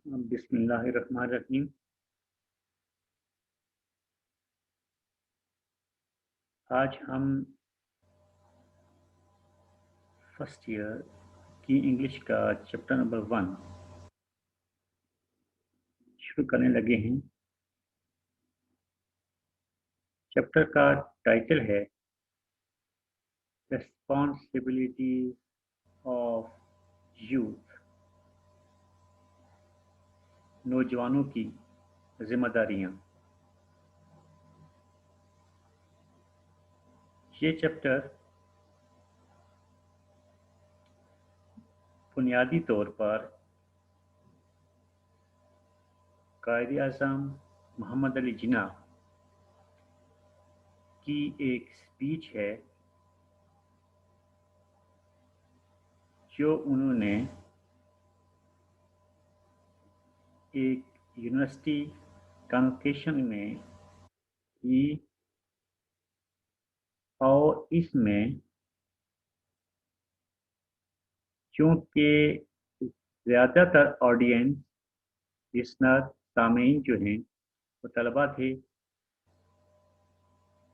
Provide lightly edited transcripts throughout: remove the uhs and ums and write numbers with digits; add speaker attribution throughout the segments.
Speaker 1: बिस्मिल्लाहिर्रहमानिर्रहीम। आज हम फर्स्ट ईयर की इंग्लिश का चैप्टर नंबर 1 शुरू करने लगे हैं। चैप्टर का टाइटल है रिस्पॉन्सिबिलिटीज ऑफ यूथ, नौजवानों की जिम्मेदारियां। ये चैप्टर बुनियादी तौर पर कायद आज़म मोहम्मद अली जिन्ना की एक स्पीच है जो उन्होंने एक यूनिवर्सिटी कन्वोकेशन में की, और इसमें क्योंकि ज़्यादातर ऑडियंस लिसनर सामीन जो हैं वो तलबा थे,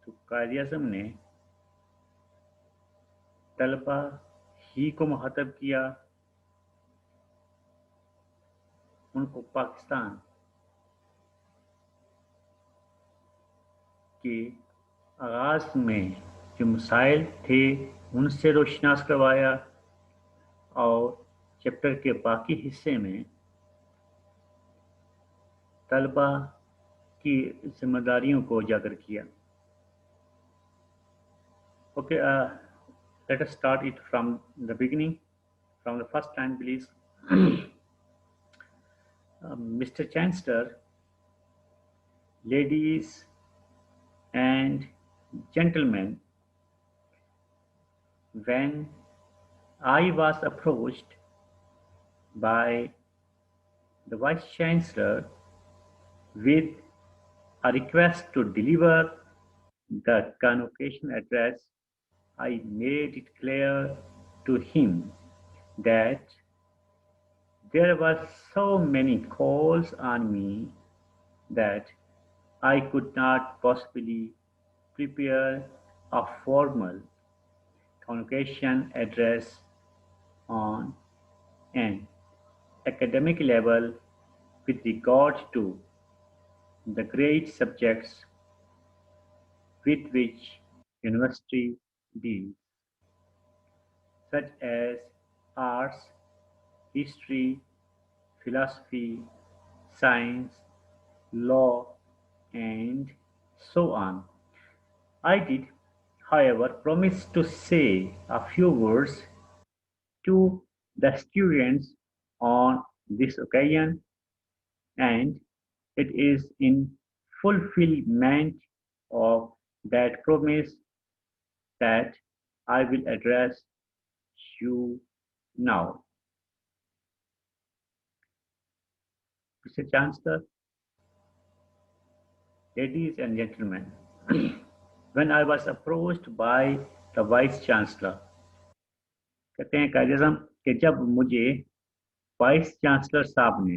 Speaker 1: तो कायद-ए-आज़म ने तलबा ही को मुखातब किया, उनको पाकिस्तान के आगाज़ में जो मसाइल थे उनसे रोशनास करवाया, और चैप्टर के बाकी हिस्से में तलबा की जिम्मेदारियों को उजागर किया। Okay, let us start it from the beginning, from the first line, please. Mr. Chancellor, ladies and gentlemen, when I was approached by the Vice Chancellor with a request to deliver the convocation address, I made it clear to him that there were so many calls on me that I could not possibly prepare a formal convocation address on an academic level with regard to the great subjects with which university deals, such as arts, history, philosophy, science, law, and so on. I did, however, promise to say a few words to the students on this occasion, and it is in fulfillment of that promise that I will address you now. Mr. Chancellor, ladies and gentlemen, when I was approached by the Vice Chancellor, कहते हैं कायद आज़म कि जब मुझे vice chancellor साहब ने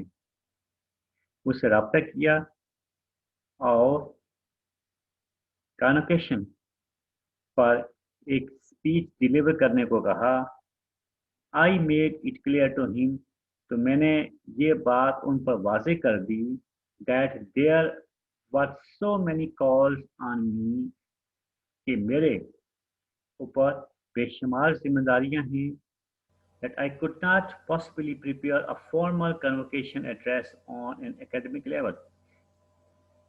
Speaker 1: मुझसे रब्ता किया और कन्वोकेशन पर एक स्पीच डिलीवर करने को कहा, I made it clear to him, तो मैंने ये बात उन पर वाज़ेह कर दी that there were so many calls on me, कि मेरे ऊपर बेशुमार जिम्मेदारियां हैं, that I could not possibly prepare a formal convocation address on an academic level.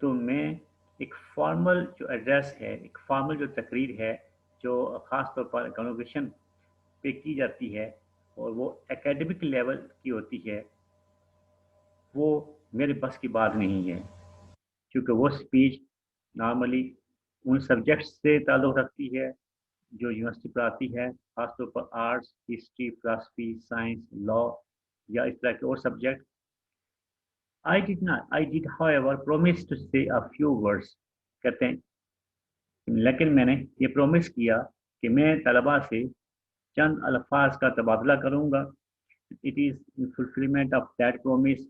Speaker 1: तो मैं एक फॉर्मल जो एड्रेस है, एक फॉर्मल जो तकरीर है जो ख़ास तौर पर कन्वोकेशन पे की जाती है और वो एकेडमिक लेवल की होती है, वो मेरे बस की बात नहीं है, क्योंकि वो स्पीच नॉर्मली उन सब्जेक्ट्स से ताल्लुक़ रखती है जो यूनिवर्सिटी पढ़ाती है, खासतौर पर arts, history, philosophy, science, law या इस तरह के और subject. I did however promise to say a few words, कहते हैं लेकिन मैंने ये प्रॉमिस किया कि मैं तलबा से चंद अल्फाज का तबादला करूँगा। It is in fulfillment of that promise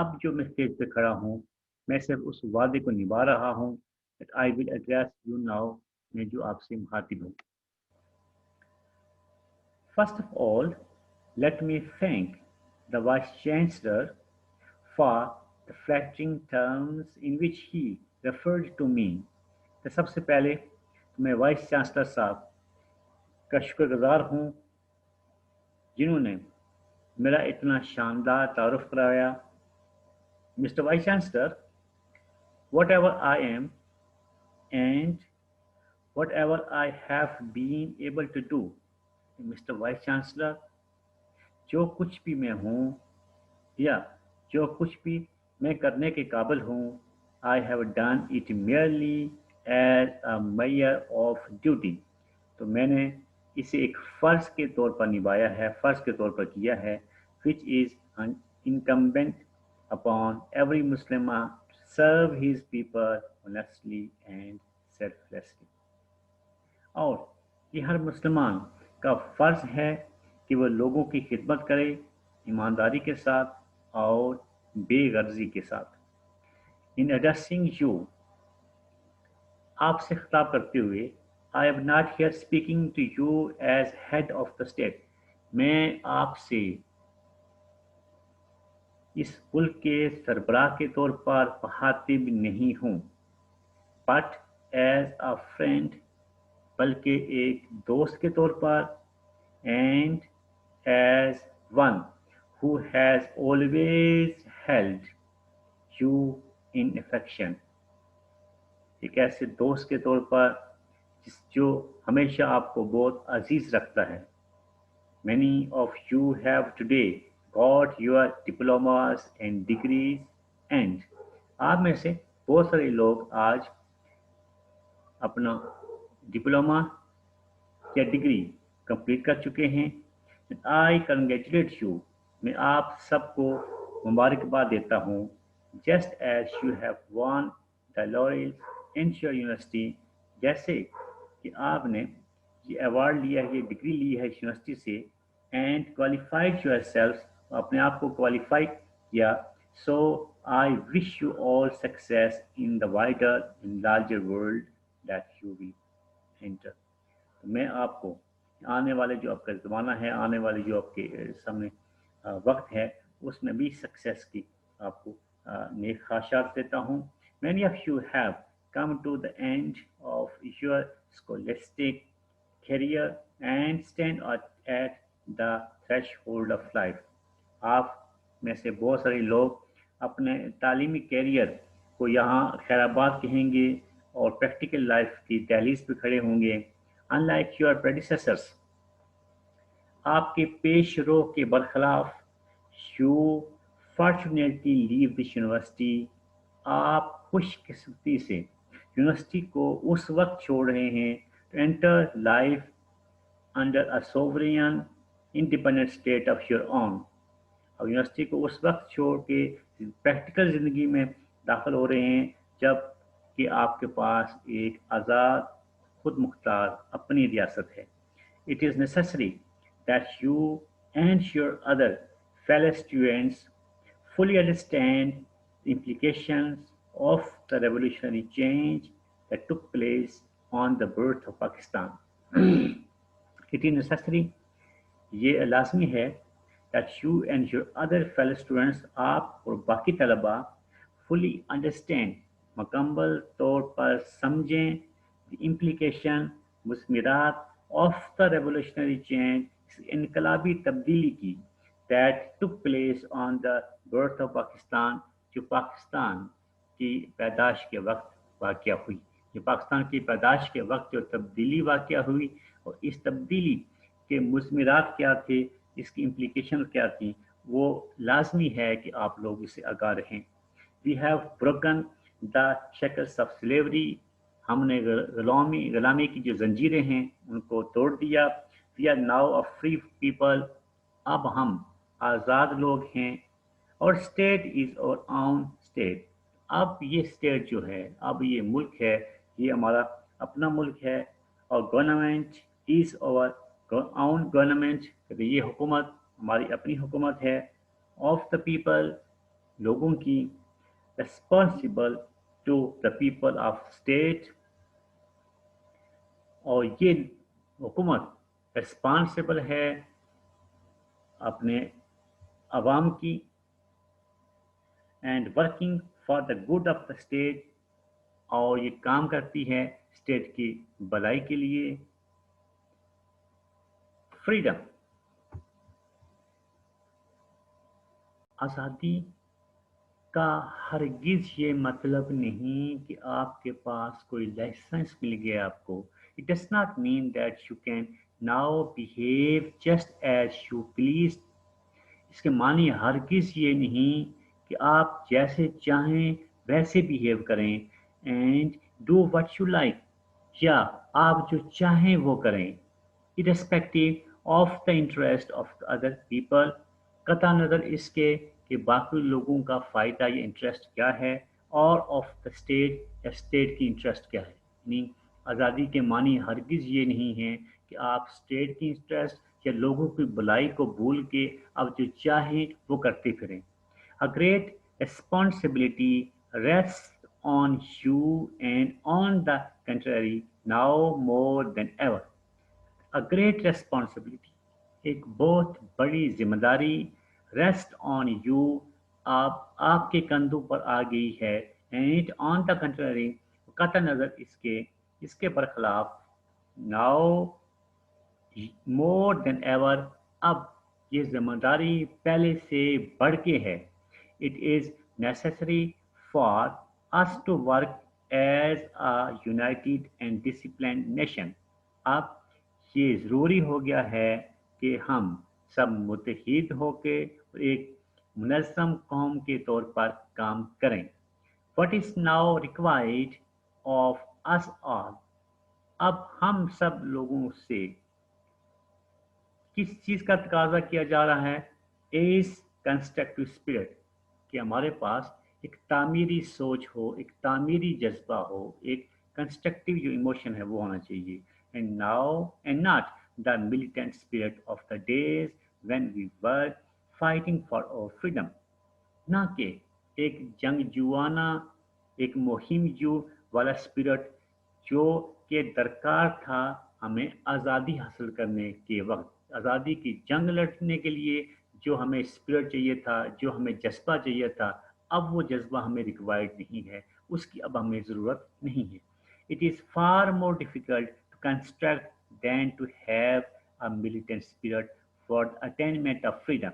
Speaker 1: اب جو میں اسٹیج پہ کھڑا ہوں میں صرف اس وعدے کو نبھا رہا ہوں that I will address you now میں جو آپ سے مخاطب ہوں. First of all, let me thank the Vice Chancellor for the flattering terms in which he referred to me. تو سب سے پہلے میں وائس چانسلر صاحب کا شکر گزار ہوں جنہوں نے میرا اتنا شاندار تعارف کرایا. Mister vice chancellor, whatever I am and whatever I have been able to do, mister vice chancellor, جو کچھ بھی میں ہوں یا جو کچھ بھی میں کرنے کے قابل ہوں, I have done it merely as a measure of duty. تو میں نے اسے ایک فرض کے طور پر نبھایا ہے, فرض کے طور پر کیا ہے, which is incumbent upon every Muslim to serve his people honestly and selflessly. اور یہ ہر مسلمان کا فرض ہے کہ وہ لوگوں کی خدمت کرے ایمانداری کے ساتھ اور بے غرضی کے ساتھ. In addressing you, آپ سے خطاب کرتے ہوئے, I am not here speaking to you as head of the state. میں آپ سے اس ملک کے سربراہ کے طور پر مخاطب نہیں ہوں, but as a friend, بلکہ ایک دوست کے طور پر, and as one who has always held you in affection. ایک ایسے دوست کے طور پر جو ہمیشہ آپ کو بہت عزیز رکھتا ہے. Many of you have today got your diplomas and degrees, and آپ میں سے بہت سارے لوگ آج اپنا ڈپلوما یا ڈگری کمپلیٹ کر چکے ہیں. I congratulate you, میں آپ سب کو مبارکباد دیتا ہوں. Just as you have won the laurels in your university, جیسے کہ آپ نے یہ ایوارڈ لیا ہے, یہ ڈگری لی ہے اس یونیورسٹی سے, and qualified yourselves, اپنے آپ کو کوالیفائی کیا. So I wish you all success in the wider and larger world that you will enter. میں آپ کو آنے والے جو آپ کا زمانہ ہے, آنے والے جو آپ کے سامنے وقت ہے, اس میں بھی سکسیس کی آپ کو نیک خواہشات دیتا ہوں. Many of you have come to the end of your scholastic career and stand at the threshold of life. آپ میں سے بہت سارے لوگ اپنے تعلیمی کیریئر کو یہاں خیر آباد کہیں گے اور پریکٹیکل لائف کی دہلیز پہ کھڑے ہوں گے. Unlike your predecessors, آپ کے پیش رو کے برخلاف, you fortunately leave this university, آپ خوش قسمتی سے یونیورسٹی کو اس وقت چھوڑ رہے ہیں to enter life under a sovereign independent state of your own. اب یونیورسٹی کو اس وقت چھوڑ کے پریکٹیکل زندگی میں داخل ہو رہے ہیں جب کہ آپ کے پاس ایک آزاد خود مختار اپنی ریاست ہے. It is necessary that you and your other fellow students fully understand the implications of the revolutionary change that took place on the birth of Pakistan. It is necessary, یہ لازمی ہے, that you and your other fellow students, آپ اور باقی طلباء, fully understand, مکمل طور پر سمجھیں, the implication, مثمرات of the revolutionary change, اس انقلابی تبدیلی کی, that took place on the birth of Pakistan, جو پاکستان کی پیدائش کے وقت واقعہ ہوئی. یہ پاکستان کی پیدائش کے وقت جو تبدیلی واقعہ ہوئی, اور اس تبدیلی کے مثمرات کیا تھے, اس کی امپلیکیشن کیا تھی, وہ لازمی ہے کہ آپ لوگ اس سے آگاہ رہیں. We have broken the shackles of slavery, ہم نے غلامی کی جو زنجیریں ہیں ان کو توڑ دیا. We are now a free people, اب ہم آزاد لوگ ہیں. اور state is our own state, اب یہ state جو ہے, اب یہ ملک ہے, یہ ہمارا اپنا ملک ہے. اور government is our own government, یہ حکومت ہماری اپنی حکومت ہے. Of the people, लोगों की, responsible to the people of state, और ये हुकूमत रिस्पॉन्सिबल है अपने अवाम की, and working for the good of the state, और ये काम करती है स्टेट की भलाई के लिए। फ्रीडम, आज़ादी का हरगिज़ ये मतलब नहीं कि आपके पास कोई लाइसेंस मिल गया आपको। It does not mean that you can now behave just as you please. इसके मानी हरगिज़ ये नहीं कि आप जैसे चाहें वैसे बिहेव करें, and do what you like, या आप जो चाहें वो करें, irrespective of the interest of the other people, कतः नज़र इसके कि बाकी लोगों का फ़ायदा या इंटरेस्ट क्या है, और ऑफ द स्टेट या स्टेट की इंटरेस्ट क्या है। यानी आज़ादी के मानी हरगिज़ ये नहीं है कि आप स्टेट की इंटरेस्ट या लोगों की भलाई को भूल के आप जो चाहें वो करते फिरें। A great responsibility rests on you, and on the contrary, now more than ever. A great responsibility, एक बहुत बड़ी जिम्मेदारी, रेस्ट ऑन यू, आप आपके कंधों पर आ गई है, एंड ऑन द कंट्ररी, कतः नजर इसके इसके बरखिलाफ, नाउ मोर देन एवर, अब ये जिम्मेदारी पहले से बढ़ के है। It is necessary for us to work as a united and discipline nation. अब ये ज़रूरी हो गया है कि हम सब मुत्तहिद होके एक मुनज़्ज़म कौम के तौर पर काम करें। What is now required of us all, अब हम सब लोगों से किस चीज़ का तकाजा किया जा रहा है? इज कंस्ट्रक्टिव स्पिरिट, कि हमारे पास एक तामीरी सोच हो, एक तामीरी जज्बा हो, एक कंस्ट्रक्टिव जो इमोशन है वो होना चाहिए। And now and not the militant spirit of the days when we were fighting for our freedom, ना कि एक जंगजुआना, एक मुहिम जू वाला स्पिरिट जो कि दरकार था हमें आज़ादी हासिल करने के वक्त, आज़ादी की जंग लड़ने के लिए जो हमें स्पिरिट चाहिए था, जो हमें जज्बा चाहिए था, अब वो जज्बा हमें रिक्वायर्ड नहीं है, उसकी अब हमें ज़रूरत नहीं है। It is far more difficult to construct than to have a militant spirit for the attainment of freedom.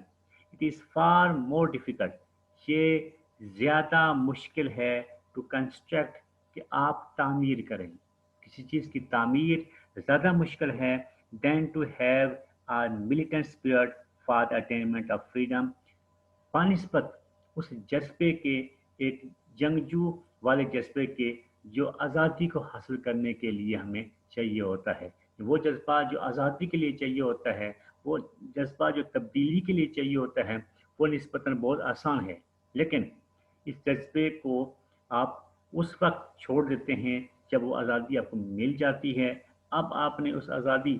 Speaker 1: It is far more difficult, ये ज़्यादा मुश्किल है टू कंस्ट्रक्ट, कि आप तामीर करें किसी चीज़ की तामीर ज़्यादा मुश्किल है than to have a militant spirit for the attainment of freedom, बानिस्बत उस जज्बे के, एक जंगजू वाले जज्बे के जो आज़ादी को हासिल करने के लिए हमें चाहिए होता है। वो जज्बा जो आज़ादी के लिए चाहिए होता है, वो जज्बा जो तब्दीली के लिए चाहिए होता है, वो निस्बतन बहुत आसान है। लेकिन इस जज्बे को आप उस वक्त छोड़ देते हैं जब वो आज़ादी आपको मिल जाती है। अब आपने उस आज़ादी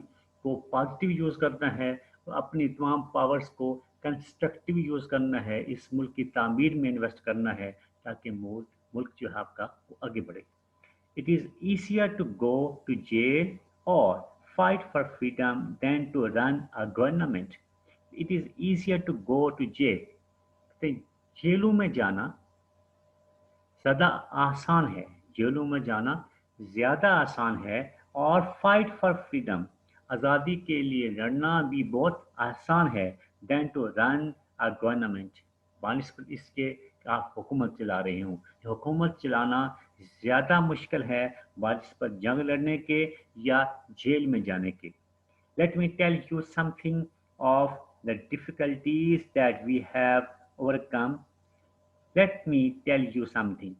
Speaker 1: को पॉजिटिव यूज़ करना है, अपनी तमाम पावर्स को कंस्ट्रक्टिव यूज़ करना है, इस मुल्क की तामीर में इन्वेस्ट करना है, ताकि मुल्क जो है आपका वो आगे बढ़े। It is easier to go to jail और fight for freedom than to run a government. It is easier to go to jail, तो जेलों में जाना ज़्यादा आसान है, जेलों में जाना ज़्यादा आसान है, और फाइट फॉर फ्रीडम, आज़ादी के लिए लड़ना भी बहुत आसान है, than to run a government, बानिस्बत इसके कि आप हुकूमत चला रहे हों। हुकूमत चलाना ज़्यादा मुश्किल है बानिस्बत जंग लड़ने के या जेल में जाने के। Let me tell you something of the difficulties that we have overcome. Let me tell you something.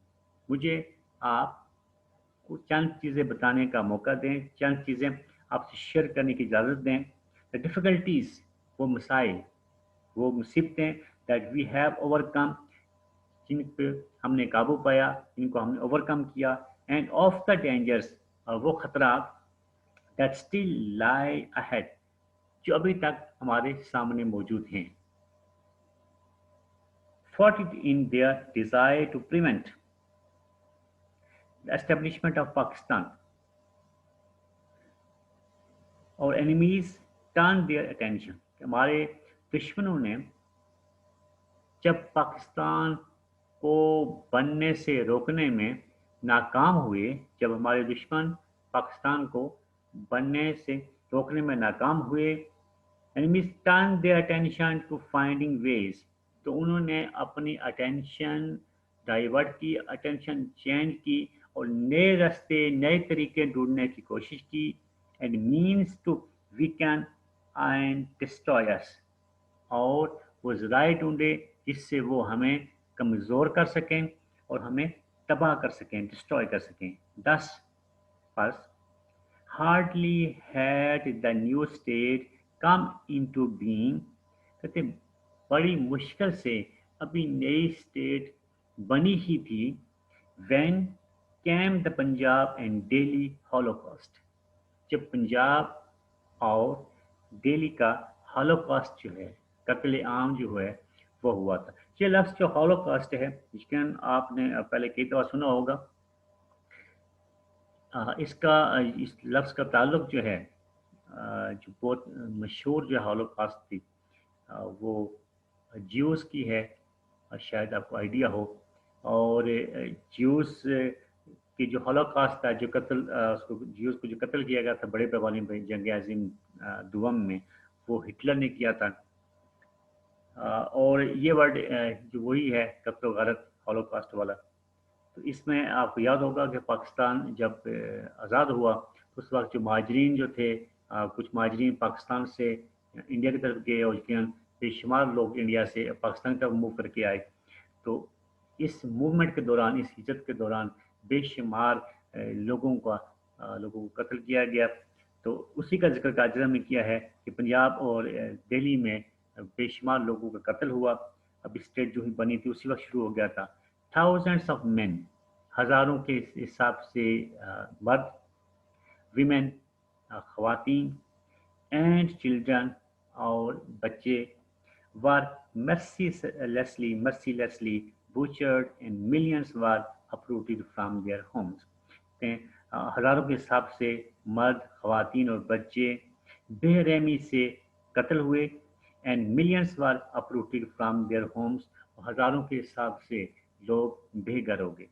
Speaker 1: मुझे आपको चंद चीज़ें बताने का मौका दें, चंद चीज़ें आपसे शेयर करने की इजाज़त दें। द डिफ़िकल्टीज़, वो मसाइल, वो मुसीबतें दैट वी हैव ओवरकम, जिन पे हमने काबू पाया, जिनको हमने ओवरकम किया, एंड ऑफ द डेंजर्स, और वो खतरा दैट स्टिल लाई अहेड, जो अभी तक हमारे सामने मौजूद हैं। fought it in their desire to prevent the establishment of Pakistan. Our enemies turned their attention. हमारे दुश्मनों ने जब पाकिस्तान को बनने से रोकने में नाकाम हुए, जब हमारे दुश्मन पाकिस्तान को बनने से रोकने में नाकाम हुए, enemies turned their attention to finding ways, तो उन्होंने अपनी अटेंशन डाइवर्ट की, अटेंशन चेंज की और नए रास्ते, नए तरीके ढूंढने की कोशिश की, and means to weaken and destroy us, और वो ज़राए ढूंढे जिससे वो हमें कमज़ोर कर सकें और हमें तबाह कर सकें, डिस्ट्रॉय कर सकें. दस first hardly had the new state come into being, कहते बड़ी मुश्किल से अभी नई स्टेट बनी ही थी, when came the Punjab and Delhi Holocaust, जब पंजाब और दिल्ली का हॉलोकॉस्ट जो है, कत्ले आम जो है, वो हुआ था. ये लफ्ज़ जो हॉलोकॉस्ट है, यकीन आपने पहले कई दफ़ा सुना होगा. इसका इस लफ्ज़ का ताल्लुक जो है, जो बहुत मशहूर जो हॉलोकॉस्ट थी, वो ज्यूस की है, शायद आपको आइडिया हो. और ज्यूस की जो हॉलोकॉस्ट था, जो कत्ल उसको ज्यूस को जो कत्ल किया गया था बड़े पैमाने पर जंग आज़िम दुवम में, वो हिटलर ने किया था. और ये वर्ड जो वही है, कत्ल गरत हॉलोकॉस्ट वाला. तो इसमें आपको याद होगा कि पाकिस्तान जब आज़ाद हुआ, तो उस वक्त जो महाजरीन जो थे, कुछ महाजरीन पाकिस्तान से इंडिया की तरफ गए और यकीनन बेशुमार लोग इंडिया से पाकिस्तान की तरफ मूव करके आए. तो इस मूवमेंट के दौरान, इस हिजरत के दौरान बेशुमार लोगों को कत्ल किया गया. तो उसी का जिक्र काजरा में किया है कि पंजाब और दिल्ली में बेशुमार लोगों का कत्ल हुआ. अभी स्टेट जो ही बनी थी उसी वक्त शुरू हो गया था. थाउजेंड्स ऑफ मेन, हज़ारों के हिसाब से मर्द, वीमेन, ख़वातीन, एंड चिल्ड्रन और बच्चे, वर mercilessly butchered and millions were uprooted from their homes. हज़ारों के हिसाब से मर्द, ख़वातीन और बच्चे बेरहमी से कत्ल हुए, and millions were uprooted from their homes, और हज़ारों के हिसाब से लोग बेघर हो गए.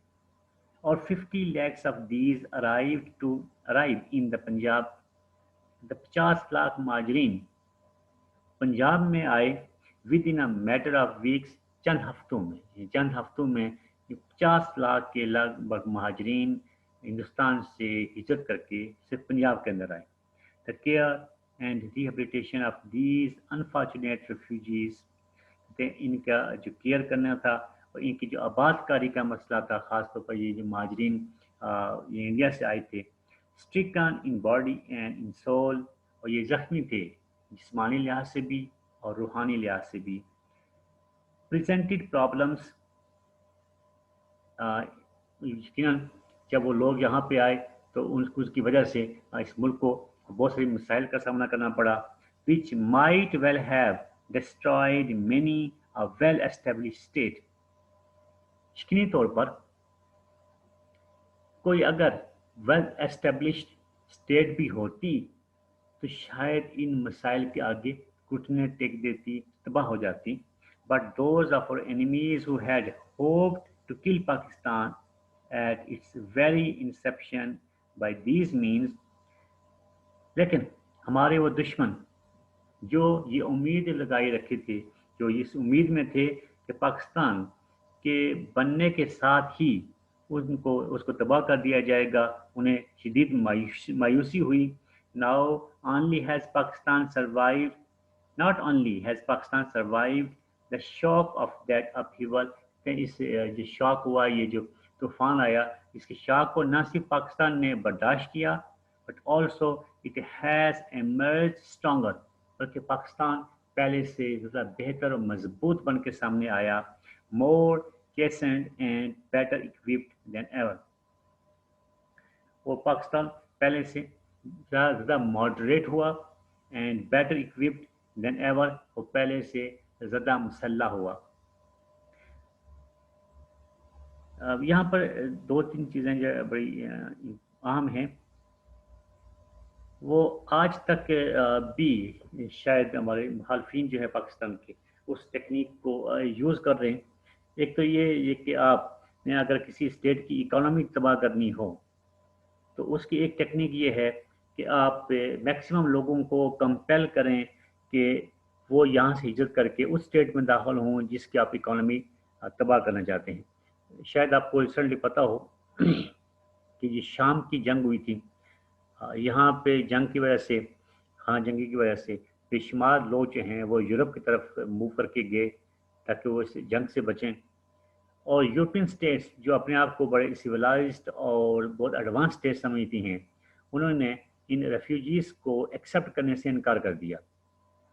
Speaker 1: और 50 lakhs of these arrived in the Punjab. the 50 lakh महाजरीन Punjab में आए within a matter of weeks, चंद हफ्तों में 50 लाख के लगभग महाजरीन हिंदुस्तान से हिजरत करके सिर्फ पंजाब के अंदर आए. The care and rehabilitation of these unfortunate refugees, इनका जो केयर करना था और इनकी जो आबादकारी का मसला था, ख़ासतौर पर ये जो महाजरीन ये इंडिया से आए थे, stricken in body and in soul, और ये ज़ख्मी थे जिस्मानी लिहाज से भी और रूहानी लिहाज से भी. प्रेजेंटेड प्रॉब्लम्स, यकीनन जब वो लोग यहाँ पे आए तो उसकी वजह से इस मुल्क को बहुत सारी मसाइल का सामना करना पड़ा, which might well have destroyed many a well establish state. यकीनी तौर पर कोई अगर वेल एस्टेब्लिश्ड स्टेट भी होती तो शायद इन मसाइल के आगे घुटने टेक देती, तबाह हो जाती. But those of our enemies who had hoped to kill Pakistan at its very inception by these means, लेकिन हमारे वो दुश्मन जो ये उम्मीद लगाए रखे थे, जो इस उम्मीद में थे कि पाकिस्तान के बनने के साथ ही उसको तबाह कर दिया जाएगा, उन्हें शदीद मायूसी हुई. Now only has Pakistan survived, not only has Pakistan survived the shock of that upheaval, इस जो शॉक हुआ, ये जो तूफान आया, इसके शॉक को न सिर्फ पाकिस्तान ने बर्दाश्त किया, but also it has emerge stronger, बल्कि पाकिस्तान पहले से ज़्यादा बेहतर और मजबूत बन के सामने आया. More chastened and better equipped than ever, वो पाकिस्तान पहले से ज़्यादा मॉडरेट हुआ, and better equipped than ever, वो पहले से ज़्यादा मुसल्लह हुआ. اب یہاں پر دو تین چیزیں جو بڑی اہم ہیں، وہ آج تک بھی شاید ہمارے مخالفین جو ہے پاکستان کے اس ٹیکنیک کو یوز کر رہے ہیں۔ ایک تو یہ کہ آپ نے اگر کسی اسٹیٹ کی اکانومی تباہ کرنی ہو تو اس کی ایک ٹیکنیک یہ ہے کہ آپ میکسیمم لوگوں کو کمپیل کریں کہ وہ یہاں سے ہجرت کر کے اس اسٹیٹ میں داخل ہوں جس کی آپ اکانومی تباہ کرنا چاہتے ہیں۔ شاید آپ کو ریسنٹلی پتہ ہو کہ یہ شام کی جنگ ہوئی تھی، یہاں پہ جنگ کی وجہ سے، خانہ جنگی کی وجہ سے بے شمار لوگ جو ہیں وہ یورپ کی طرف موو کر کے گئے تاکہ وہ اس جنگ سے بچیں، اور یورپین اسٹیٹس جو اپنے آپ کو بڑے سویلائزڈ اور بہت ایڈوانس اسٹیٹ سمجھتی ہیں، انہوں نے ان ریفیوجیز کو ایکسیپٹ کرنے سے انکار کر دیا،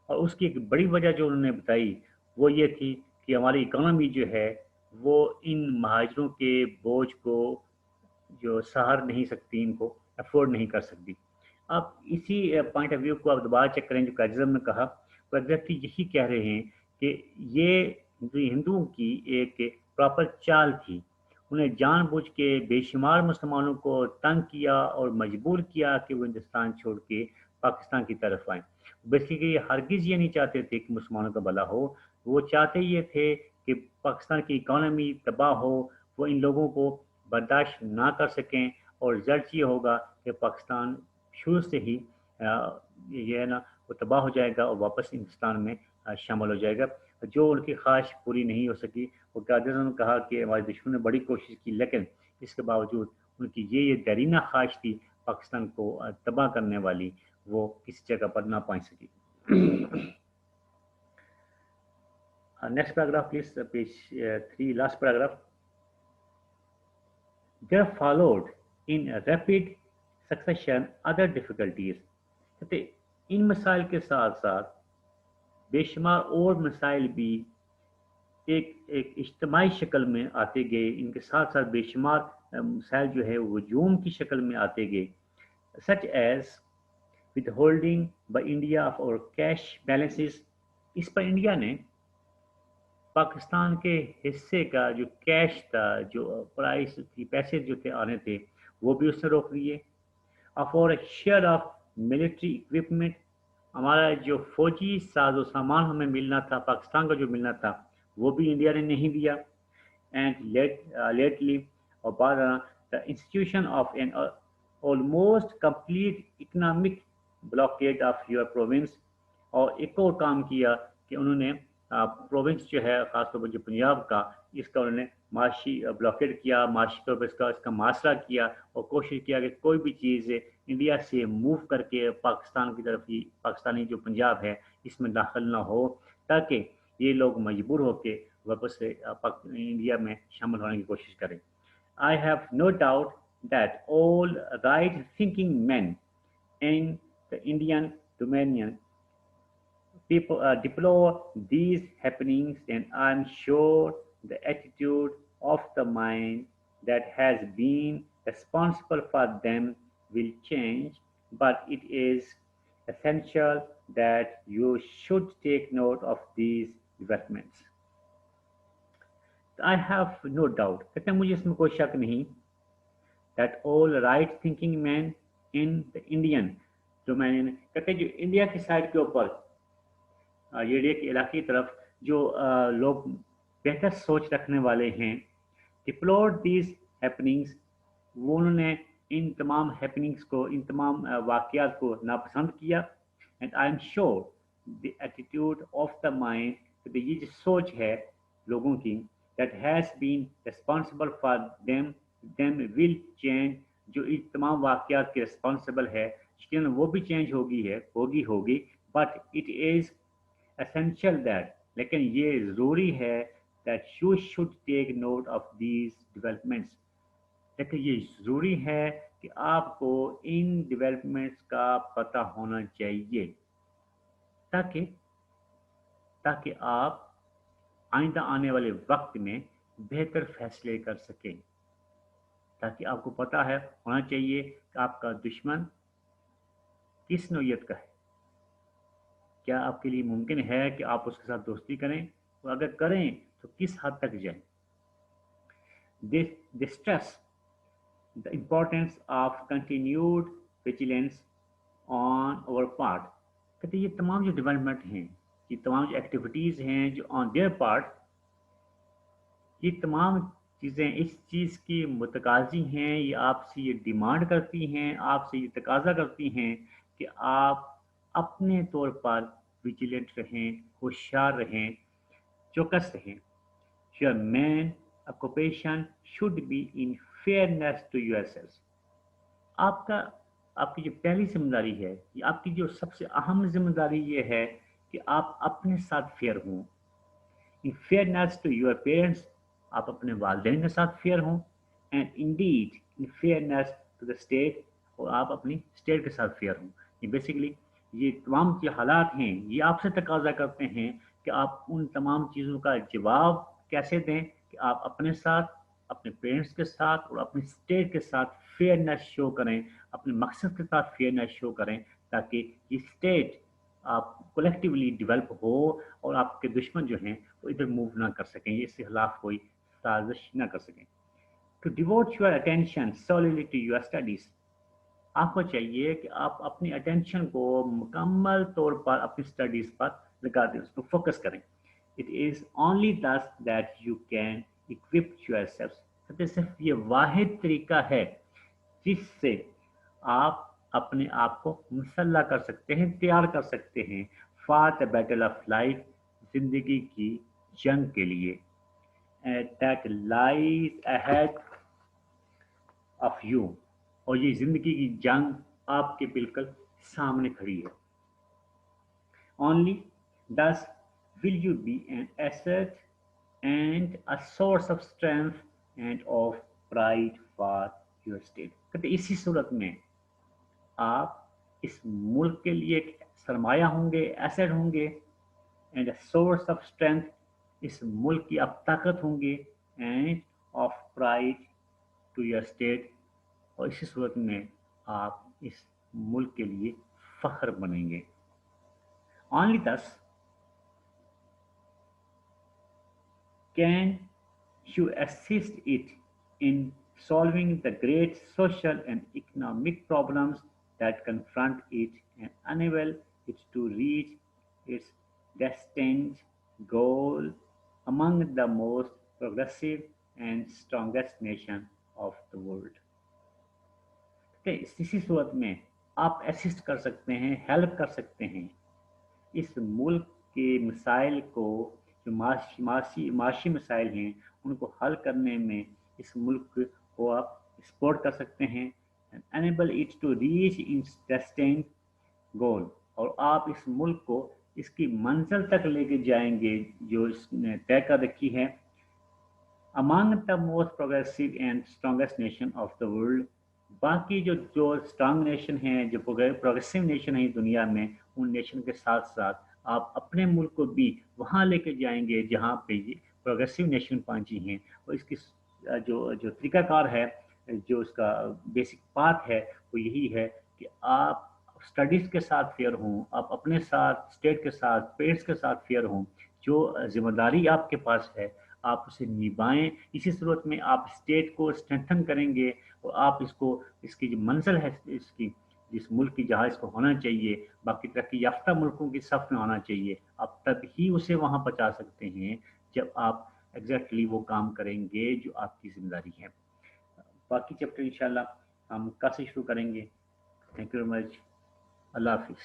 Speaker 1: اور اس کی ایک بڑی وجہ جو انہوں نے بتائی وہ یہ تھی کہ ہماری اکانومی جو ہے وہ ان مہاجروں کے بوجھ کو جو سہار نہیں سکتی، ان کو افورڈ نہیں کر سکتی۔ آپ اسی پوائنٹ آف ویو کو آپ دوبارہ چیک کریں جو کاجزم نے کہا، وہ ایگزیکٹلی یہی کہہ رہے ہیں کہ یہ ہندوؤں کی ایک پراپر چال تھی، انہیں جان بوجھ کے بے شمار مسلمانوں کو تنگ کیا اور مجبور کیا کہ وہ ہندوستان چھوڑ کے پاکستان کی طرف آئیں۔ بیسیکلی ہرگز یہ نہیں چاہتے تھے کہ مسلمانوں کا بھلا ہو، وہ چاہتے یہ تھے کہ پاکستان کی اکانومی تباہ ہو، وہ ان لوگوں کو برداشت نہ کر سکیں، اور رزلٹ یہ ہوگا کہ پاکستان شروع سے ہی یہ ہے نا وہ تباہ ہو جائے گا اور واپس ہندوستان میں شامل ہو جائے گا۔ جو ان کی خواہش پوری نہیں ہو سکی، وہ قائد نے کہا کہ ہمارے دشمن نے بڑی کوشش کی، لیکن اس کے باوجود ان کی یہ دیرینہ خواہش تھی پاکستان کو تباہ کرنے والی، وہ کسی جگہ پر نہ پہنچ سکی۔ Next paragraph please, page 3، last paragraph. There followed in rapid succession other difficulties، کہتے ان مسائل کے ساتھ ساتھ بے شمار اور مسائل بھی ایک اجتماعی شکل میں آتے گئے، ان کے ساتھ ساتھ بے شمار مسائل جو ہے وہ ہجوم کی شکل میں آتے گئے، such as withholding by India of our cash balances۔ اس پر انڈیا نے پاکستان کے حصے کا جو کیش تھا، جو پرائس تھی، پیسے جو تھے آنے تھے، وہ بھی اس نے روک لیے۔ اور شیئر آف ملٹری اکوپمنٹ، ہمارا جو فوجی ساز و سامان ہمیں ملنا تھا، پاکستان کا جو ملنا تھا، وہ بھی انڈیا نے نہیں دیا۔ اینڈ لیٹلی، اور بعد the institution of an almost complete economic blockade of your province, اور ایک اور کام کیا کہ انہوں نے پروونس جو ہے خاص طور پر جو پنجاب کا، اس کا انہوں نے معاشی بلاکیڈ کیا، معاشی طور پر اس کا محاصرہ کیا، اور کوشش کیا کہ کوئی بھی چیز انڈیا سے موو کر کے پاکستان کی طرف ہی، پاکستانی جو پنجاب ہے اس میں داخل نہ ہو، تاکہ یہ لوگ مجبور ہو کے واپس سے انڈیا میں شامل ہونے کی کوشش کریں۔ I have no doubt that all right-thinking men in the Indian Dominion people deplore these happenings, and I'm sure the attitude of the mind that has been responsible for them will change, but it is essential that you should take note of these developments. I have no doubt، کہتے ہیں مجھے اس میں کوئی شک نہیں، that all right thinking men in the Indian domain، کہتے ہیں جو انڈیا کی سائڈ کے اوپر یہ ایک علاقے کی طرف جو لوگ بہتر سوچ رکھنے والے ہیں، ڈپلورڈ دیز ہیپننگس، وہ انہوں نے ان تمام ہیپننگس کو، ان تمام واقعات کو ناپسند کیا۔ And I am sure the attitude of the mind, کہ یہ جو سوچ ہے لوگوں کی، that has been responsible for them will change, جو ان تمام واقعات کے ریسپانسبل ہے، یقیناً وہ بھی چینج ہوگی، but it is essential that، لیکن یہ ضروری ہے that you should take note of these developments، لیکن یہ ضروری ہے کہ آپ کو ان ڈیولپمنٹس کا پتہ ہونا چاہیے، تاکہ آپ آئندہ آنے والے وقت میں بہتر فیصلے کر سکیں، تاکہ آپ کو پتہ ہونا چاہیے کہ آپ کا دشمن کس نوعیت کا ہے، کیا آپ کے لیے ممکن ہے کہ آپ اس کے ساتھ دوستی کریں، اور اگر کریں تو کس حد تک جائیں۔ they stress the importance of continued vigilance on our part. कहते हैं ये तमाम जो डेवलपमेंट हैं, ये तमाम जो एक्टिविटीज़ हैं जो ऑन देयर पार्ट, ये तमाम चीज़ें इस चीज़ की मुतकाज़ी हैं, ये आपसे ये डिमांड करती हैं, आपसे ये तकाज़ा करती हैं कि आप अपने तौर पर विजिलेंट रहें, होशियार रहें, चौकस रहें। Your main occupation should be in fairness to yourselves. आपका आपकी जो पहली ज़िम्मेदारी है, ये आपकी जो सबसे अहम ज़िम्मेदारी ये है कि आप अपने साथ फेयर हों। In fairness to your parents, आप अपने वालिदैन के साथ फेयर हों, and indeed in fairness to the state, और आप अपनी स्टेट के साथ फेयर हों। ये बेसिकली ये तमाम जो हालात हैं ये आपसे तकाजा करते हैं कि आप उन तमाम चीज़ों का जवाब कैसे दें कि आप अपने साथ, अपने पेरेंट्स के साथ और अपनी स्टेट के साथ फेयरनेस शो करें, अपने मकसद के साथ फेयरनेस शो करें, ताकि ये स्टेट आप कलेक्टिवली डेवलप हो और आपके दुश्मन जो हैं वो इधर मूव ना कर सकें, इसके खिलाफ कोई साजिश ना कर सकें। To devote your attention solely to your studies, आपको चाहिए कि आप अपनी अटेंशन को मुकम्मल तौर पर अपनी स्टडीज पर लगा दें, उसको फोकस करें। इट इज़ ओनली दस that you can equip your self, कहते सिर्फ ये वाहिद तरीका है जिससे आप अपने आप को मुसल्ला कर सकते हैं, तैयार कर सकते हैं for the battle of life, जिंदगी की जंग के लिए, that lies ahead of you, और ये जिंदगी की जंग आपके बिल्कुल सामने खड़ी है। Only thus will you be an asset and a source of strength and of pride for your state, कहते इसी सूरत में आप इस मुल्क के लिए एक सरमाया होंगे, एसेट होंगे, एंड सोर्स ऑफ स्ट्रेंथ, इस मुल्क की आप ताकत होंगे, and of pride to your state, और इसी सूरत में आप इस मुल्क के लिए फख्र बनेंगे। ओनली दस can you assist it in solving the great social and economic problems that confront it and enable it to reach its destined goal among the most progressive and strongest nation of the world. इसी सूरत में आप assist कर सकते हैं, help कर सकते हैं इस मुल्क के मसाइल को, जो माशी मसाइल हैं उनको हल करने में इस मुल्क को आप सपोर्ट कर सकते हैं, enable it to reach its destined goal, और आप इस मुल्क को इसकी मंजिल तक लेके जाएंगे जो इसने तय कर रखी है। Among the most progressive and strongest nation of the world, बाकी जो जो स्ट्रांग नेशन हैं, जो प्रोग्रेसिव नेशन है दुनिया में, उन नेशन के साथ साथ आप अपने मुल्क को भी वहाँ लेके जाएंगे जहाँ पे ये प्रोग्रेसिव नेशन पहुँची हैं। और इसकी जो जो तरीकाकार है, जो इसका बेसिक पाथ है, वो यही है कि आप स्टडीज़ के साथ फेयर हों, आप अपने साथ, स्टेट के साथ, पेरेंट्स के साथ फेयर हों, जो जिम्मेदारी आपके पास है आप उसे निभाएं। इसी सूरत में आप स्टेट को स्ट्रेंथन करेंगे और आप इसको, इसकी जो मंजिल है इसकी, जिस मुल्क की जहाँ इसको होना चाहिए, बाकी तरक्की याफ्ता मुल्कों की सफ में होना चाहिए, आप तब ही उसे वहाँ पहुँचा सकते हैं जब आप एग्जैक्टली वो काम करेंगे जो आपकी जिम्मेदारी है। बाकी चैप्टर इंशाल्लाह हम कल से शुरू करेंगे। Thank you very much. अल्लाह हाफिज़।